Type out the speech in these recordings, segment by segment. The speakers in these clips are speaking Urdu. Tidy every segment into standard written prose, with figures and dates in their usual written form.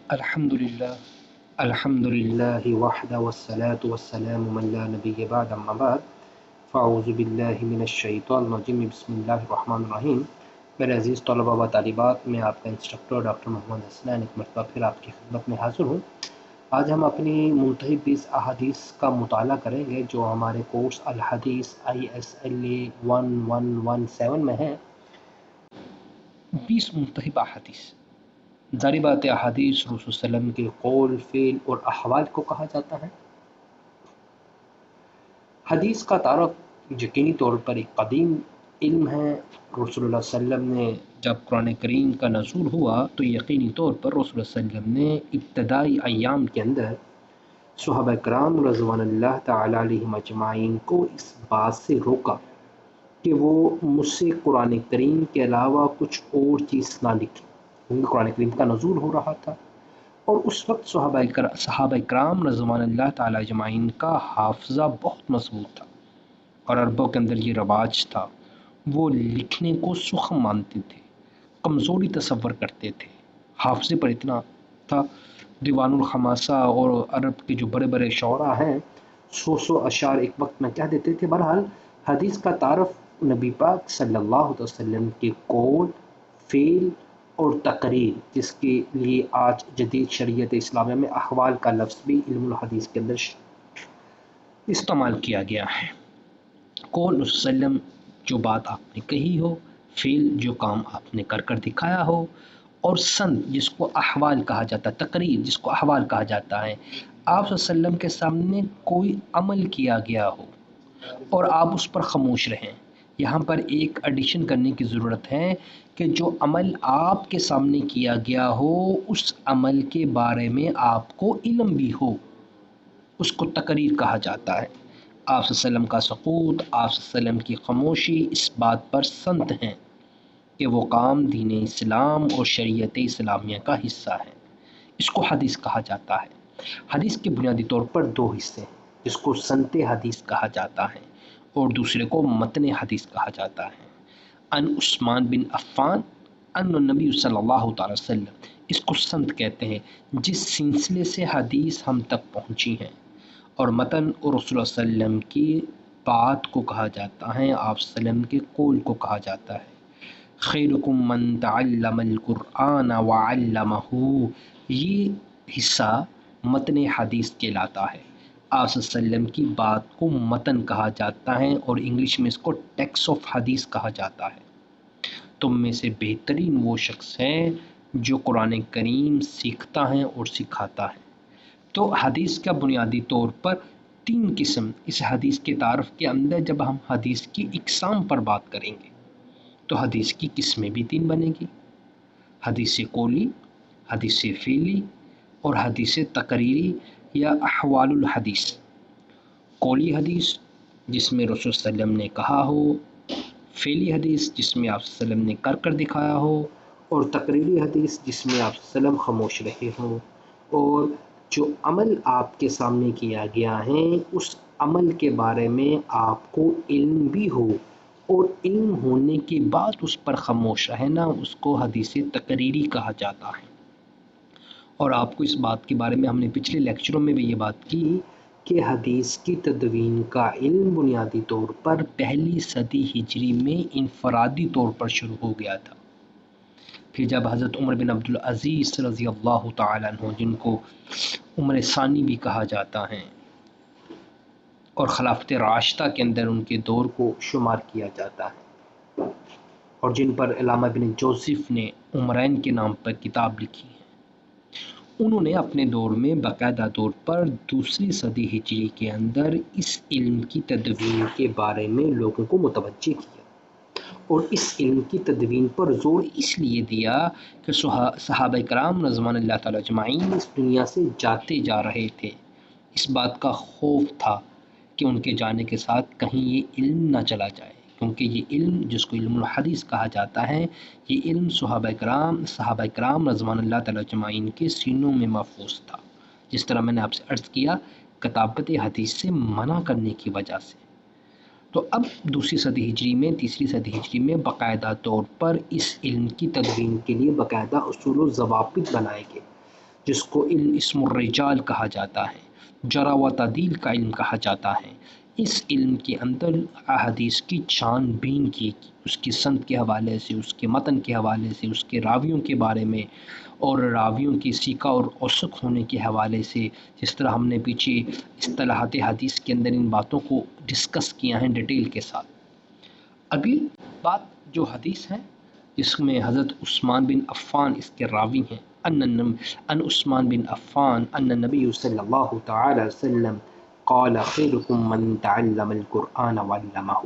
الحمد للہ وحدہ والصلاة والسلام من لا نبی بعد اما بعد فاعوذ باللہ من الشیطان الرجیم بسم اللہ الرحمن الرحیم۔ میرے عزیز طلباء و طالبات، میں آپ کا انسٹرکٹر ڈاکٹر محمد حسنین ایک مرتبہ پھر آپ کی خدمت میں حاضر ہوں۔ آج ہم اپنی منتخب 20 احادیث کا مطالعہ کریں گے جو ہمارے کورس الحدیث ISLA 1117 میں ہیں۔ 20 منتخب احادیث۔ ظاہر بات ہے احادیث رسول صلی اللہ علیہ وسلم کے قول، فعل اور احوال کو کہا جاتا ہے۔ حدیث کا تعارف یقینی طور پر ایک قدیم علم ہے۔ رسول اللہ صلی اللہ علیہ وسلم نے جب قرآن کریم کا نزول ہوا تو یقینی طور پر رسول اللہ صلی اللہ علیہ وسلم نے ابتدائی ایام کے اندر صحابہ کرام رضوان اللہ تعالی علیہم اجمعین کو اس بات سے روکا کہ وہ مجھ سے قرآن کریم کے علاوہ کچھ اور چیز نہ لکھیں، کیونکہ قرآن کریم کا نزول ہو رہا تھا اور اس وقت صحابہ کرام رضوان اللہ تعالی اجمعین کا حافظہ بہت مضبوط تھا اور عربوں کے اندر یہ رواج تھا، وہ لکھنے کو سخن مانتے تھے، کمزوری تصور کرتے تھے، حافظے پر اتنا تھا۔ دیوان الخماسہ اور عرب کے جو بڑے بڑے شعراء ہیں 100 اشعار ایک وقت میں کہہ دیتے تھے۔ بہرحال حدیث کا تعارف نبی پاک صلی اللہ علیہ وسلم کے قول، فعل اور تقریر، جس کے لیے آج جدید شریعت اسلامیہ میں احوال کا لفظ بھی علم الحدیث کے اندر استعمال کیا گیا ہے۔ قول صلی اللہ علیہ وسلم، جو بات آپ نے کہی ہو، فعل جو کام آپ نے کر دکھایا ہو، اور سند جس کو احوال کہا جاتا ہے، تقریر جس کو احوال کہا جاتا ہے، آپ صلی اللہ علیہ وسلم کے سامنے کوئی عمل کیا گیا ہو اور آپ اس پر خاموش رہیں۔ یہاں پر ایک ایڈیشن کرنے کی ضرورت ہے کہ جو عمل آپ کے سامنے کیا گیا ہو اس عمل کے بارے میں آپ کو علم بھی ہو، اس کو تقریر کہا جاتا ہے۔ آپ صلی اللہ علیہ وسلم کا سکوت، آپ صلی اللہ علیہ وسلم کی خاموشی اس بات پر سند ہیں کہ وہ کام دین اسلام اور شریعت اسلامیہ کا حصہ ہے۔ اس کو حدیث کہا جاتا ہے۔ حدیث کے بنیادی طور پر 2 حصے ہیں، جس کو سند حدیث کہا جاتا ہے اور دوسرے کو متن حدیث کہا جاتا ہے۔ ان عثمان بن عفان ان النبی صلی اللہ تعالی وسلم، اس کو سند کہتے ہیں جس سلسلے سے حدیث ہم تک پہنچی ہیں، اور متن اور رسول اللہ صلی اللہ علیہ وسلم کی بات کو کہا جاتا ہے، آپ صلی اللہ علیہ وسلم کے قول کو کہا جاتا ہے۔ خیرکم من تعلم القرآن وعلمہ، یہ حصہ متن حدیث کہلاتا ہے۔ آپ صلی اللہ علیہ وسلم کی بات کو متن کہا جاتا ہے اور انگلش میں اس کو ٹیکسٹ آف حدیث کہا جاتا ہے۔ تم میں سے بہترین وہ شخص ہے جو قرآن کریم سیکھتا ہے اور سکھاتا ہے۔ تو حدیث کا بنیادی طور پر 3 قسم اس حدیث کے تعارف کے اندر، جب ہم حدیث کی اقسام پر بات کریں گے تو حدیث کی قسمیں بھی 3 بنے گی: حدیث قولی، حدیث فعلی اور حدیث تقریری یا احوال الحدیث۔ قولی حدیث جس میں رسول صلی اللہ علیہ وسلم نے کہا ہو، فعلی حدیث جس میں آپ صلی اللہ علیہ وسلم نے کر دکھایا ہو، اور تقریری حدیث جس میں آپ صلی اللہ علیہ وسلم خاموش رہے ہوں، اور جو عمل آپ کے سامنے کیا گیا ہے اس عمل کے بارے میں آپ کو علم بھی ہو اور علم ہونے کے بعد اس پر خاموش رہنا، اس کو حدیث تقریری کہا جاتا ہے۔ اور آپ کو اس بات کے بارے میں ہم نے پچھلے لیکچروں میں بھی یہ بات کی کہ حدیث کی تدوین کا علم بنیادی طور پر 1 صدی ہجری میں انفرادی طور پر شروع ہو گیا تھا۔ پھر جب حضرت عمر بن عبدالعزیز رضی اللہ تعالیٰ عنہ، جن کو عمر ثانی بھی کہا جاتا ہے اور خلافت راشدہ کے اندر ان کے دور کو شمار کیا جاتا ہے، اور جن پر علامہ ابن جوزف نے عمرین کے نام پر کتاب لکھی ہے، انہوں نے اپنے دور میں باقاعدہ طور پر 2 صدی ہجری کے اندر اس علم کی تدوین کے بارے میں لوگوں کو متوجہ کیا، اور اس علم کی تدوین پر زور اس لیے دیا کہ صحابہ کرام رضوان اللہ تعالی اجمعین اس دنیا سے جاتے جا رہے تھے۔ اس بات کا خوف تھا کہ ان کے جانے کے ساتھ کہیں یہ علم نہ چلا جائے، کیونکہ یہ علم جس کو علم الحدیث کہا جاتا ہے، یہ علم صحابہ کرام رضوان اللہ تعالی اجمعین کے سینوں میں محفوظ تھا، جس طرح میں نے آپ سے عرض کیا کتابت حدیث سے منع کرنے کی وجہ سے۔ تو اب 2 صدی ہجری میں، 3 صدی ہجری میں باقاعدہ طور پر اس علم کی تدوین کے لیے باقاعدہ اصول و ضوابط بنائے گئے، جس کو علم اسم الرجال کہا جاتا ہے، جرح و تعدیل کا علم کہا جاتا ہے، اس علم کے اندر احادیث کی چھان بین کی، اس کی سند کے حوالے سے، اس کے متن کے حوالے سے، اس کے راویوں کے بارے میں اور راویوں کی سیکھا اور اوثق ہونے کے حوالے سے، جس طرح ہم نے پیچھے اصطلاحات حدیث کے اندر ان باتوں کو ڈسکس کیا ہیں ڈیٹیل کے ساتھ۔ اگلی بات جو حدیث ہے جس میں حضرت عثمان بن عفان اس کے راوی ہیں، ان عثمان بن عفان ان نبی صلی اللہ تعالی وسلم قال خیرکم من تعلم القرآن وعلمہ۔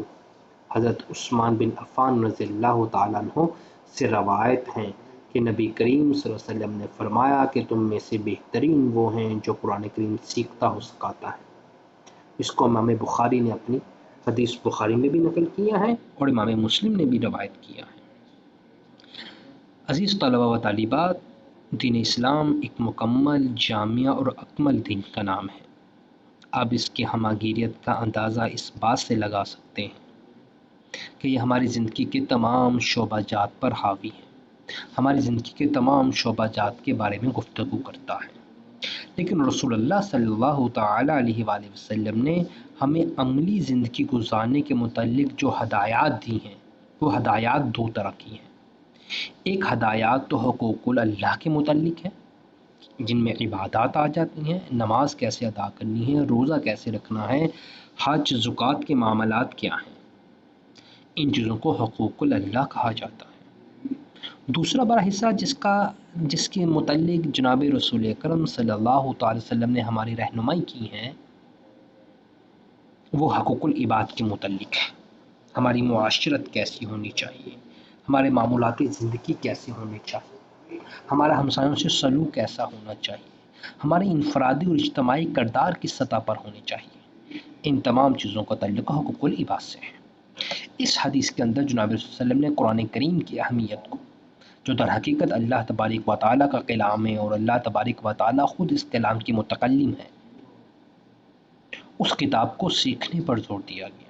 حضرت عثمان بن عفان رضی اللہ تعالیٰ عنہ سے روایت ہیں کہ نبی کریم صلی اللہ علیہ وسلم نے فرمایا کہ تم میں سے بہترین وہ ہیں جو قرآن کریم سیکھتا ہو سکھاتا ہے۔ اس کو امام بخاری نے اپنی حدیث بخاری میں بھی نقل کیا ہے اور امام مسلم نے بھی روایت کیا ہے۔ عزیز طلبہ و طالبات، دین اسلام ایک مکمل، جامع اور اکمل دین کا نام ہے۔ آپ اس کی ہماگیریت کا اندازہ اس بات سے لگا سکتے ہیں کہ یہ ہماری زندگی کے تمام شعبہ جات پر حاوی ہے، ہماری زندگی کے تمام شعبہ جات کے بارے میں گفتگو کرتا ہے۔ لیکن رسول اللہ صلی اللہ تعالیٰ علیہ وآلہ وسلم نے ہمیں عملی زندگی گزارنے کے متعلق جو ہدایات دی ہیں، وہ ہدایات دو طرح کی ہیں۔ ایک ہدایات تو حقوق اللہ کے متعلق ہے، جن میں عبادات آ جاتی ہیں، نماز کیسے ادا کرنی ہے، روزہ کیسے رکھنا ہے، حج زکوٰۃ کے معاملات کیا ہیں، ان چیزوں کو حقوق اللہ کہا جاتا ہے۔ دوسرا بڑا حصہ جس کے متعلق جناب رسول اکرم صلی اللہ تعالی وسلم نے ہماری رہنمائی کی ہے، وہ حقوق العباد کے متعلق ہے۔ ہماری معاشرت کیسی ہونی چاہیے، ہمارے معمولات زندگی کیسے ہونے چاہیے، ہمارا ہمسایوں سے سلوک کیسا ہونا چاہیے، ہمارے انفرادی اور اجتماعی کردار کس سطح پر ہونے چاہیے، ان تمام چیزوں کا تعلق حقوق العباد سے ہے۔ اس حدیث کے اندر جناب صلی اللہ علیہ وسلم نے قرآن کریم کی اہمیت کو، جو در حقیقت اللہ تبارک و تعالیٰ کا کلام ہے اور اللہ تبارک و تعالیٰ خود اس کلام کی متکلم ہے، اس کتاب کو سیکھنے پر زور دیا گیا ہے۔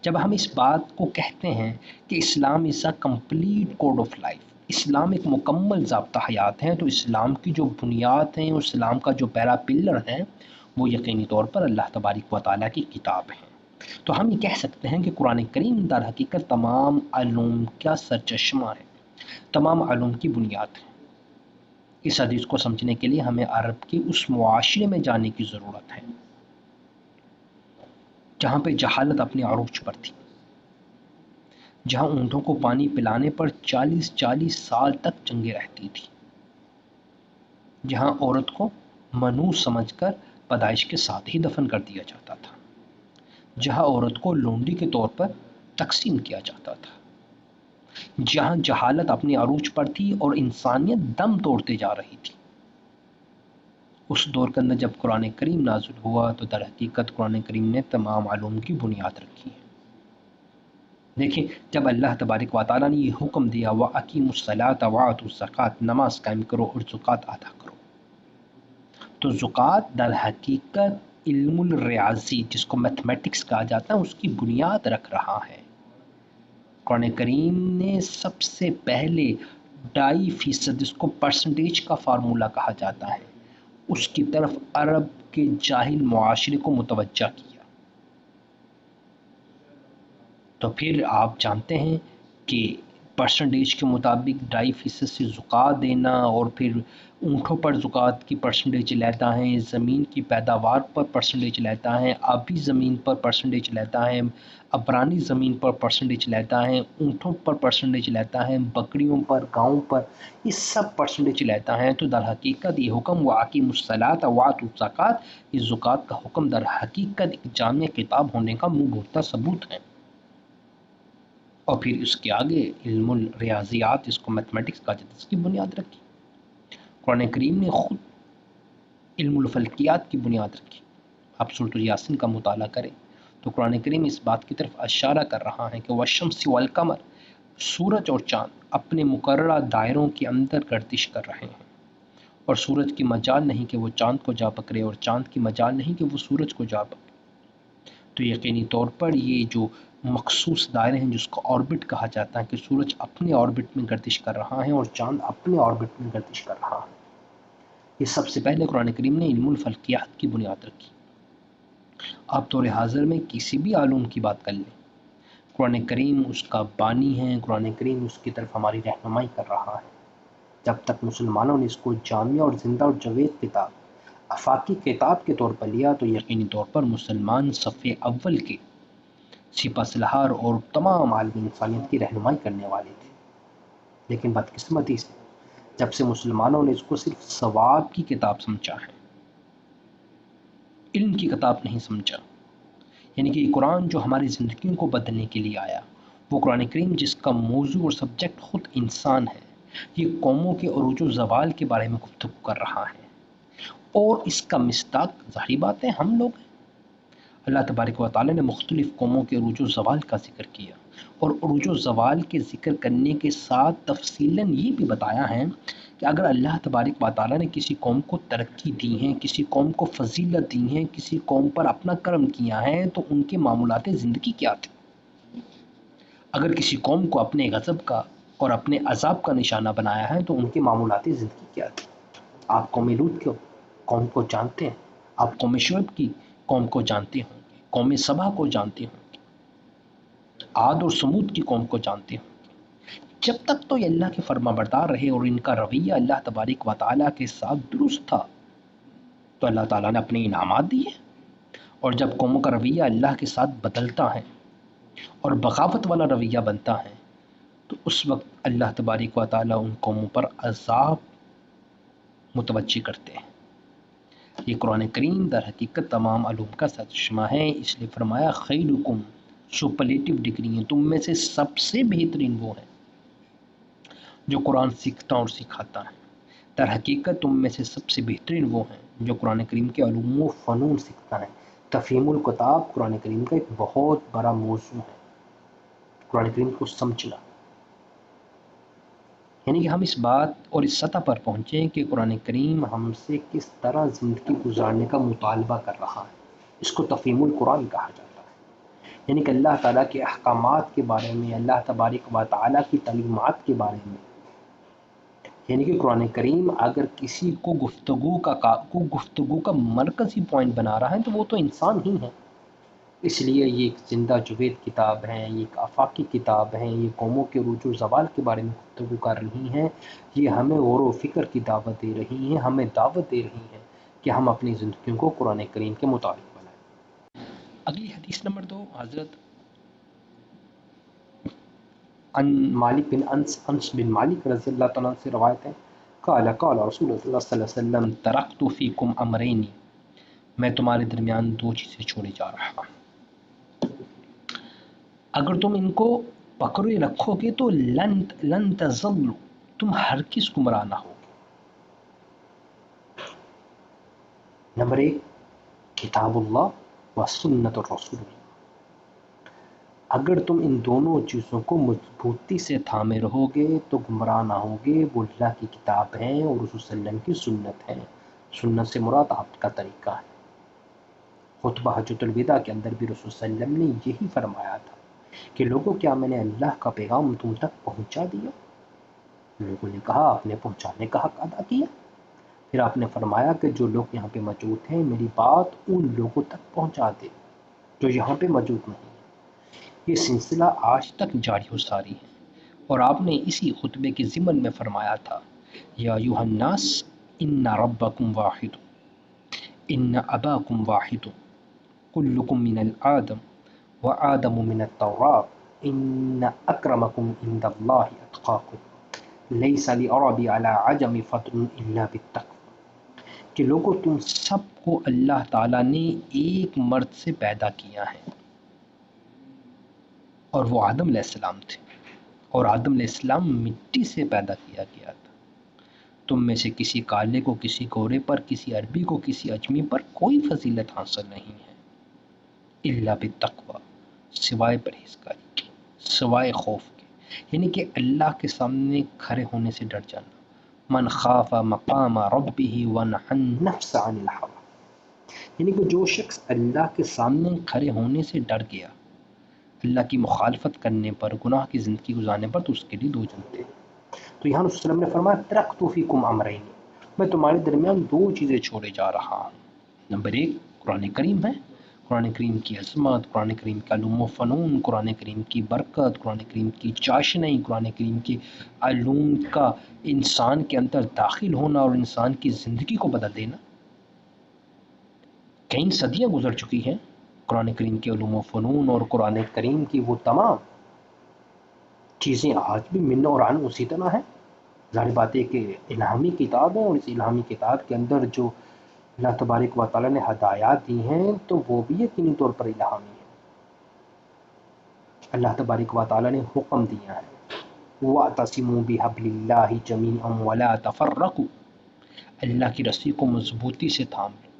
جب ہم اس بات کو کہتے ہیں کہ Islam is a complete code of life, اسلام ایک مکمل ضابطہ حیات ہے، تو اسلام کی جو بنیاد ہیں، اسلام کا جو پہلا پلر ہے، وہ یقینی طور پر اللہ تبارک و تعالیٰ کی کتاب ہے۔ تو ہم یہ کہہ سکتے ہیں کہ قرآن کریم در حقیقت تمام علوم کا سرچشمہ ہے، تمام علوم کی بنیاد ہے۔ اس حدیث کو سمجھنے کے لیے ہمیں عرب کے اس معاشرے میں جانے کی ضرورت ہے جہاں پہ جہالت اپنے عروج پر تھی، جہاں اونٹوں کو پانی پلانے پر 40 سال تک جنگیں رہتی تھی، جہاں عورت کو منوس سمجھ کر پیدائش کے ساتھ ہی دفن کر دیا جاتا تھا، جہاں عورت کو لونڈی کے طور پر تقسیم کیا جاتا تھا، جہاں جہالت اپنے عروج پر تھی اور انسانیت دم توڑتے جا رہی تھی۔ اس دور کے اندر جب قرآن کریم نازل ہوا تو در حقیقت قرآن کریم نے تمام علوم کی بنیاد رکھی ہے۔ دیکھیں، جب اللہ تبارک و تعالیٰ نے یہ حکم دیا وَأَقِیمُوا الصَّلَاةَ وَآتُوا الزَّکَاةَ، نماز قائم کرو اور زکوٰۃ ادا کرو، تو زکوٰۃ در حقیقت علم الریاضی، جس کو میتھمیٹکس کہا جاتا ہے، اس کی بنیاد رکھ رہا ہے۔ قرآن کریم نے سب سے پہلے 2.5%، جس کو پرسنٹیج کا فارمولہ کہا جاتا ہے، اس کی طرف عرب کے جاہل معاشرے کو متوجہ کیا۔ تو پھر آپ جانتے ہیں کہ پرسنٹیج کے مطابق 2.5% سے زکوٰۃ دینا، اور پھر اونٹوں پر زکوٰۃ کی پرسنٹیج لیتا ہے، زمین کی پیداوار پر پرسنٹیج لیتا ہے، آبی زمین پر پرسنٹیج لیتا ہے، عبرانی زمین پر پرسنٹیج لیتا ہے، اونٹوں پر پرسنٹیج لیتا ہے، بکریوں پر، گاؤں پر، یہ سب پرسنٹیج لیتا ہے۔ تو در حقیقت یہ حکم وَأَقِیمُوا الصَّلَاةَ وَآتُوا الزَّکَاةَ، یہ زکوٰۃ کا حکم در حقیقت ایک جامع کتاب ہونے کا منہ بھرتا ثبوت ہے۔ اور پھر اس کے آگے علم الریاضیات، جس کو میتھمیٹکس کہا جاتا ہے، اس کی بنیاد رکھی۔ قرآن کریم نے خود علم الفلکیات کی بنیاد رکھی۔ آپ سورۃ یاسین کا مطالعہ کریں تو قرآن کریم اس بات کی طرف اشارہ کر رہا ہے کہ والشمس والقمر، سورج اور چاند اپنے مقررہ دائروں کے اندر گردش کر رہے ہیں، اور سورج کی مجال نہیں کہ وہ چاند کو جا پکڑے، اور چاند کی مجال نہیں کہ وہ سورج کو جا پکڑے۔ تو یقینی طور پر یہ جو مخصوص دائرے ہیں، جس کو آربٹ کہا جاتا ہے، کہ سورج اپنے آربٹ میں گردش کر رہا ہے اور چاند اپنے آربٹ میں گردش کر رہا ہے، یہ سب سے پہلے قرآن کریم نے علم الفلکیات کی بنیاد رکھی۔ آپ طور حاضر میں کسی بھی علوم کی بات کر لیں، قرآن کریم اس کا بانی ہے، قرآن کریم اس کی طرف ہماری رہنمائی کر رہا ہے۔ جب تک مسلمانوں نے اس کو جامع اور زندہ اور جاوید کتاب، آفاقی کتاب کے طور پر لیا تو یقینی طور پر مسلمان صف اول کے سپہ سالار اور تمام عالمی انسانیت کی رہنمائی کرنے والے تھے۔ لیکن بدقسمتی سے جب سے مسلمانوں نے اس کو صرف ثواب کی کتاب سمجھا ہے، علم کی کتاب نہیں سمجھا، یعنی کہ یہ قرآن جو ہماری زندگیوں کو بدلنے کے لیے آیا، وہ قرآن کریم جس کا موضوع اور سبجیکٹ خود انسان ہے، یہ قوموں کے عروج و زوال کے بارے میں گفتگو کر رہا ہے، اور اس کا مصداق ظاہری بات ہے ہم لوگ ہیں۔ اللہ تبارک و تعالیٰ نے مختلف قوموں کے عروج و زوال کا ذکر کیا، اور عروج و زوال کے ذکر کرنے کے ساتھ تفصیلاً یہ بھی بتایا ہے کہ اگر اللہ تبارک و تعالیٰ نے کسی قوم کو ترقی دی ہے، کسی قوم کو فضیلت دی ہے، کسی قوم پر اپنا کرم کیا ہے، تو ان کے معمولات زندگی کیا تھے۔ اگر کسی قوم کو اپنے غضب کا اور اپنے عذاب کا نشانہ بنایا ہے تو ان کے معمولات زندگی کیا تھے۔ آپ قوم لوط کی قوم کو جانتے ہیں، آپ قوم شعیب کی قوم کو جانتے ہوں گے، قوم سبا کو جانتے ہوں گے، عاد اور سمود کی قوم کو جانتے ہوں گے۔ جب تک تو یہ اللہ کے فرما بردار رہے اور ان کا رویہ اللہ تبارک و تعالیٰ کے ساتھ درست تھا تو اللہ تعالیٰ نے اپنے انعامات دیے، اور جب قوموں کا رویہ اللہ کے ساتھ بدلتا ہے اور بغاوت والا رویہ بنتا ہے تو اس وقت اللہ تبارک و تعالیٰ ان قوموں پر عذاب متوجہ کرتے ہیں۔ یہ قرآن کریم در حقیقت تمام علوم کا سرچشمہ ہے، اس لیے فرمایا خیرکم، سپرلیٹو ڈگری ہیں، تم میں سے سب سے بہترین وہ ہے جو قرآن سیکھتا اور سکھاتا ہے۔ در حقیقت تم میں سے سب سے بہترین وہ ہیں جو قرآن کریم کے علوم و فنون سیکھتا ہے۔ تفہیم الکتاب قرآن کریم کا ایک بہت بڑا موضوع ہے، قرآن کریم کو سمجھنا، یعنی کہ ہم اس بات اور اس سطح پر پہنچیں کہ قرآن کریم ہم سے کس طرح زندگی گزارنے کا مطالبہ کر رہا ہے۔ اس کو تفہیم القرآن کہا جاتا ہے، یعنی کہ اللہ تعالیٰ کے احکامات کے بارے میں، اللہ تبارک و تعالیٰ کی تعلیمات کے بارے میں، یعنی کہ قرآن کریم اگر کسی کو گفتگو کا مرکزی پوائنٹ بنا رہا ہے تو وہ تو انسان ہی ہے۔ اس لیے یہ ایک زندہ جوید کتاب ہے، یہ ایک آفاقی کتاب ہے، یہ قوموں کے عروج و زوال کے بارے میں گفتگو کر رہی ہیں، یہ ہمیں غور و فکر کی دعوت دے رہی ہیں، ہمیں دعوت دے رہی ہیں کہ ہم اپنی زندگیوں کو قرآن کریم کے مطابق بنائیں۔ اگلی حدیث نمبر 2 حضرت مالک بن انس بن مالک رضی اللہ تعالیٰ سے روایت ہے، قال رسول اللہ صلی اللہ علیہ وسلم ترکت فیکم امرین، میں تمہارے درمیان 2 چیزیں چھوڑے جا رہا ہوں، اگر تم ان کو پکڑے رکھو گے تو لن تضلوا، تم ہرگز گمراہ نہ ہوگے۔ نمبر 1 کتاب اللہ و سنت الرسول، اگر تم ان دونوں چیزوں کو مضبوطی سے تھامے رہو گے تو گمراہ نہ ہوگے۔ وہ اللہ کی کتاب ہے اور رسول صلی اللہ علیہ وسلم کی سنت ہے، سنت سے مراد آپ کا طریقہ ہے۔ خطبہ حجۃ الوداع کے اندر بھی رسول صلی اللہ علیہ وسلم نے یہی فرمایا تھا کہ لوگوں کیا میں نے اللہ کا پیغام تم تک پہنچا دیا؟ لوگوں نے کہا آپ نے پہنچانے کا حق ادا کیا۔ پھر آپ نے فرمایا کہ جو لوگ یہاں پہ موجود ہیں میری بات ان لوگوں تک پہنچا دے جو یہاں پہ موجود نہیں ہیں۔ یہ سلسلہ آج تک جاری و ساری ہے، اور آپ نے اسی خطبے کے ضمن میں فرمایا تھا یا ایھا الناس ان ربکم واحد ان اباکم واحد کلکم من الآدم وآدم من التراب ان اکرمکم عند اللہ اتقاکم لیس لعربی علی عجم فضل الا بالتقوی، کہ لوگوں تم سب کو اللہ تعالیٰ نے ایک مرد سے پیدا کیا ہے اور وہ آدم علیہ السلام تھے، اور آدم علیہ السلام مٹی سے پیدا کیا گیا تھا۔ تم میں سے کسی کالے کو کسی گورے پر، کسی عربی کو کسی اجمی پر کوئی فضیلت حاصل نہیں ہے الا بالتقوی، سوائے پرہیزگاری کے، سوائے خوف کے، یعنی کہ اللہ کے سامنے کھڑے ہونے سے ڈر جانا۔ من خاف مقام ربہ ونہى النفس عن الہوى، یعنی کہ جو شخص اللہ کے سامنے کھڑے ہونے سے ڈر گیا، اللہ کی مخالفت کرنے پر، گناہ کی زندگی گزارنے پر، تو اس کے لیے 2 جنتیں۔ تو یہاں رسول صلی اللہ علیہ وسلم نے فرمایا ترکت فیکم امرین، میں تمہارے درمیان دو چیزیں چھوڑے جا رہا ہوں. نمبر 1 قرآن کریم ہے، قرآن کریم کی عظمت، قرآن کریم کا علوم و فنون، قرآن کریم کی برکت، قرآن کریم کی چاشنی، قرآن کریم کے علوم کا انسان کے اندر داخل ہونا اور انسان کی زندگی کو بدل دینا. کئی صدیاں گزر چکی ہیں، قرآن کریم کے علوم و فنون اور قرآن کریم کی وہ تمام چیزیں آج بھی من اور عن اسی طرح ہیں. ظاہر بات ہے کہ الہامی کتاب ہے، اور اس الہامی کتاب کے اندر جو اللہ تبارک و تعالیٰ نے ہدایات دی ہیں تو وہ بھی یقینی طور پر الہامی ہے. اللہ تبارک و تعالیٰ نے حکم دیا ہے وَاعْتَصِمُوا بِحَبْلِ اللَّهِ جَمِيعًا وَلَا تَفَرَّقُوا، اللہ کی رسی کو مضبوطی سے تھام لو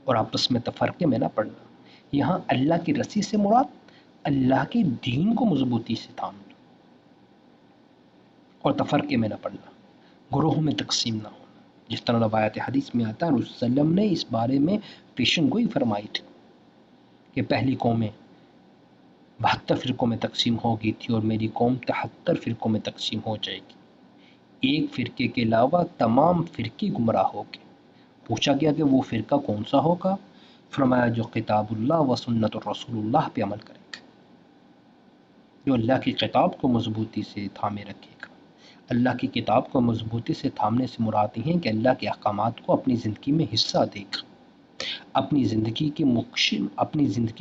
اور آپس میں تفرقے میں نہ پڑنا. یہاں اللہ کی رسی سے مراد اللہ کے دین کو مضبوطی سے تھام لو اور تفرقے میں نہ پڑنا، گروہوں میں تقسیم نہ ہونا. جس طرح روایت حدیث میں آتا ہے رسول صلی اللہ علیہ وسلم نے اس بارے میں پیشن گوئی فرمائی تھی کہ پہلی قومیں 72 فرقوں میں تقسیم ہوگی تھی اور میری قوم 73 فرقوں میں تقسیم ہو جائے گی، ایک فرقے کے علاوہ تمام فرقے گمراہ ہو گئے. پوچھا گیا کہ وہ فرقہ کون سا ہوگا؟ فرمایا جو کتاب اللہ و سنت الرسول اللہ پہ عمل کرے گا، جو اللہ کی کتاب کو مضبوطی سے تھامے رکھے گا. اللہ کی کتاب کو مضبوطی سے تھامنے سے مراد یہ ہے کہ اللہ کے احکامات کو اپنی زندگی میں حصہ دے گا. اپنی زندگی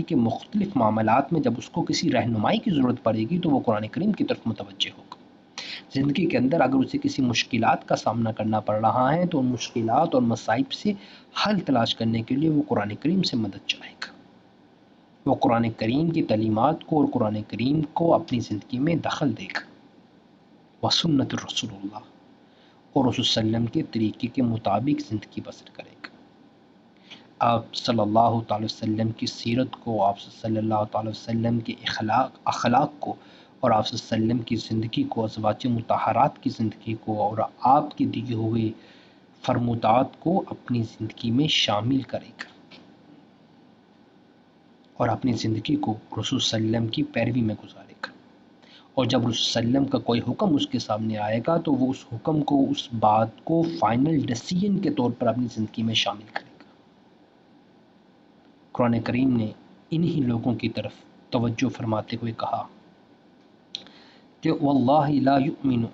کے مختلف معاملات میں جب اس کو کسی رہنمائی کی ضرورت پڑے گی تو وہ قرآن کریم کی طرف متوجہ ہوگا. زندگی کے اندر اگر اسے کسی مشکلات کا سامنا کرنا پڑ رہا ہے تو ان مشکلات اور مصائب سے حل تلاش کرنے کے لیے وہ قرآن کریم سے مدد چاہے گا. وہ قرآن کریم کی تعلیمات کو اور قرآن کریم کو اپنی زندگی میں دخل دے گا. وسنت الرسول اللہ، اور رسول صلی اللہ علیہ وسلم کے طریقے کے مطابق زندگی بسر کرے گا. آپ صلی اللہ تعالی وسلم کی سیرت کو، آپ صلی اللہ تعالی وسلم کے اخلاق کو اور آپ صلی اللہ علیہ وسلم کی زندگی کو، ازواج مطہرات کی زندگی کو اور آپ کی دیے ہوئے فرمودات کو اپنی زندگی میں شامل کرے گا اور اپنی زندگی کو رسول صلی اللہ علیہ وسلم کی پیروی میں گزارے گا. اور جب رسول صلی اللہ علیہ وسلم کا کوئی حکم اس کے سامنے آئے گا تو وہ اس حکم کو، اس بات کو فائنل ڈیسیژن کے طور پر اپنی زندگی میں شامل کرے گا. قرآن کریم نے انہی لوگوں کی طرف توجہ فرماتے ہوئے کہا کہ واللہ لا یؤمن،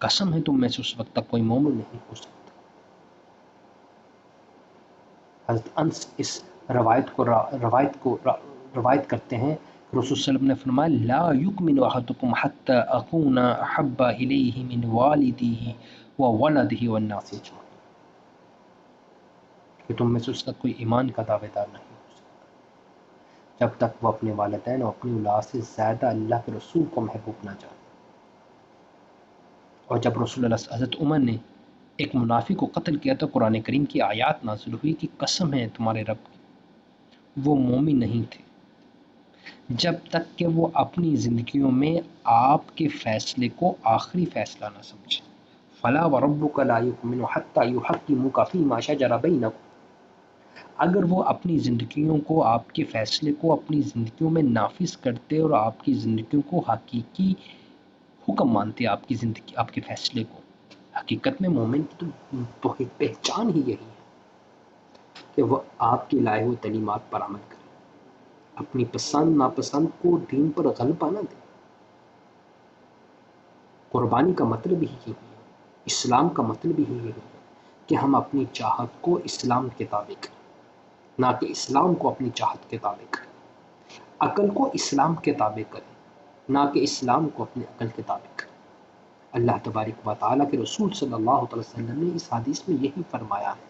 قسم ہے تم میں سے اس وقت تک کوئی مومن نہیں ہو سکتا. حضرت انس اس روایت کرتے ہیں کہ رسول صلی اللہ علیہ وسلم نے فرمایا لا یؤمن احدکم حتی اکون احب الیہ من والدہ وولدہ والناس اجمعین، کہ تم میں سے اس تک کوئی ایمان کا دعوے دار نہیں ہو سکتا جب تک وہ اپنے والدین اور اپنی اولاد سے زیادہ اللہ کے رسول کو محبوب نہ جانے. اور جب رسول اللہ حضرت عمر نے ایک منافق کو قتل کیا تو قرآن کریم کی آیات نازل ہوئی کہ قسم ہے تمہارے رب کی، وہ مومن نہیں تھے جب تک کہ وہ اپنی زندگیوں میں آپ کے فیصلے کو آخری فیصلہ نہ سمجھیں. فلا وربک لا یؤمن حتی یحکموک فیما شجر بینکم، اگر وہ اپنی زندگیوں کو، آپ کے فیصلے کو اپنی زندگیوں میں نافذ کرتے اور آپ کی زندگیوں کو حقیقی حکم مانتے، آپ کی زندگی، آپ کے فیصلے کو، حقیقت میں مومن کی تو پہچان ہی یہی ہے کہ وہ آپ کی لائے ہوئے تعلیمات پر عمل کرے، اپنی پسند ناپسند کو دین پر غلبہ نہ دے. قربانی کا مطلب ہی یہی ہے، اسلام کا مطلب ہی یہی ہے کہ ہم اپنی چاہت کو اسلام کے تابع کریں، نہ کہ اسلام کو اپنی چاہت کے تابع کریں. عقل کو اسلام کے تابع کریں، نہ کہ اسلام کو اپنی عقل کے تابع کریں. اللہ تبارک و تعالیٰ کے رسول صلی اللہ علیہ وسلم نے اس حدیث میں یہی فرمایا ہے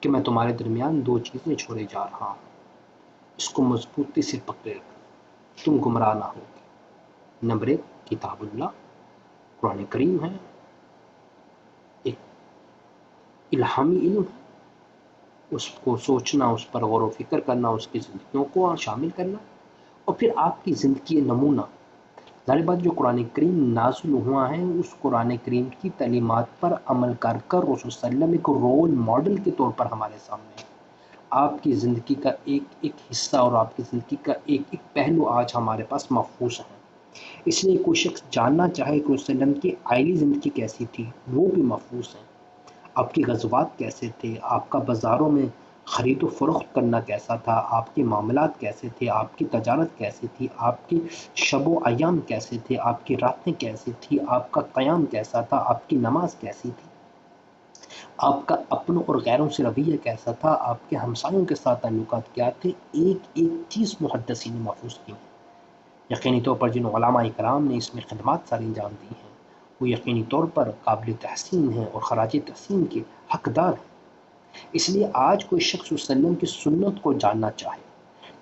کہ میں تمہارے درمیان دو چیزیں چھوڑے جا رہا ہوں، اس کو مضبوطی سے پکڑے رکھو، تم گمراہ نہ ہوگے. نمبر 1 کتاب اللہ، قرآن کریم ہے، ایک الہامی علم ہے، اس کو سوچنا، اس پر غور و فکر کرنا، اس کی زندگیوں کو شامل کرنا. اور پھر آپ کی زندگی نمونہ، ظاہر بات جو قرآن کریم نازل ہوا ہے اس قرآن کریم کی تعلیمات پر عمل کر کر رسول صلی اللہ علیہ وسلم ایک رول ماڈل کے طور پر ہمارے سامنے ہے. آپ کی زندگی کا ایک ایک حصہ اور آپ کی زندگی کا ایک ایک پہلو آج ہمارے پاس محفوظ ہے. اس لیے کوئی شخص جاننا چاہے کہ رسول صلی اللہ علیہ وسلم کی آئلی زندگی کیسی تھی، وہ بھی محفوظ ہے. آپ کے غزوات کیسے تھے، آپ کا بازاروں میں خرید و فروخت کرنا کیسا تھا، آپ کے معاملات کیسے تھے، آپ کی تجارت کیسی تھی، آپ کے شب و ایام کیسے تھے، آپ کی راتیں کیسی تھی، آپ کا قیام کیسا تھا، آپ کی نماز کیسی تھی، آپ کا اپنوں اور غیروں سے رویہ کیسا تھا، آپ کے ہمسایوں کے ساتھ تعلقات کیا تھے، ایک ایک چیز محدثین نے محفوظ کی. یقینی طور پر جن علماء کرام نے اس میں خدمات ساری انجام دی ہیں وہ یقینی طور پر قابل تحسین ہیں اور خراج تحسین کے حقدار ہیں. اس لیے آج کوئی شخص وسلم کی سنت کو جاننا چاہے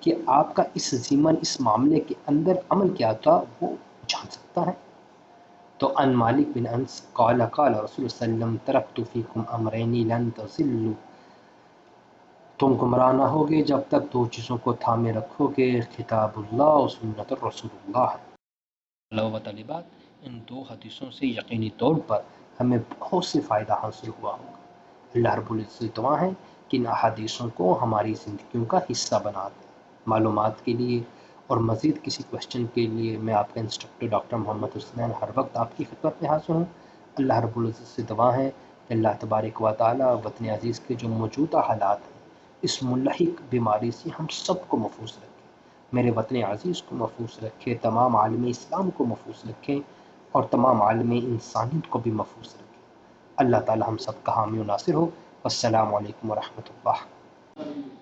کہ آپ کا اس ضمن اس معاملے کے اندر عمل کیا تھا وہ جان سکتا ہے. تو ان مالک بن انس قال قال رسول اللہ صلی اللہ علیہ وسلم ترکت فیکم امرین لن تضلوا، تم گمراہ نہ ہوگے جب تک دو چیزوں کو تھامے رکھو گے، کتاب اللہ اور سنت رسول اللہ. علاوہ طالبات، ان دو حدیثوں سے یقینی طور پر ہمیں بہت سے فائدہ حاصل ہوا ہوگا. اللہ رب العزت دعا ہے کہ ان احادیثوں کو ہماری زندگیوں کا حصہ بنا دیں. معلومات کے لیے اور مزید کسی کوشچن کے لیے میں آپ کا انسٹرکٹر ڈاکٹر محمد حسنین ہر وقت آپ کی خدمت میں حاضر ہوں. اللہ رب العزت سے دعا ہے کہ اللہ تبارک و تعالی وطن عزیز کے جو موجودہ حالات ہیں اس ملحق بیماری سے ہم سب کو محفوظ رکھے، میرے وطن عزیز کو محفوظ رکھے، تمام عالم اسلام کو محفوظ رکھے اور تمام عالم انسانیت کو بھی محفوظ رکھے. اللہ تعالی ہم سب کا حامی و ناصر ہو. السلام علیکم ورحمۃ اللہ.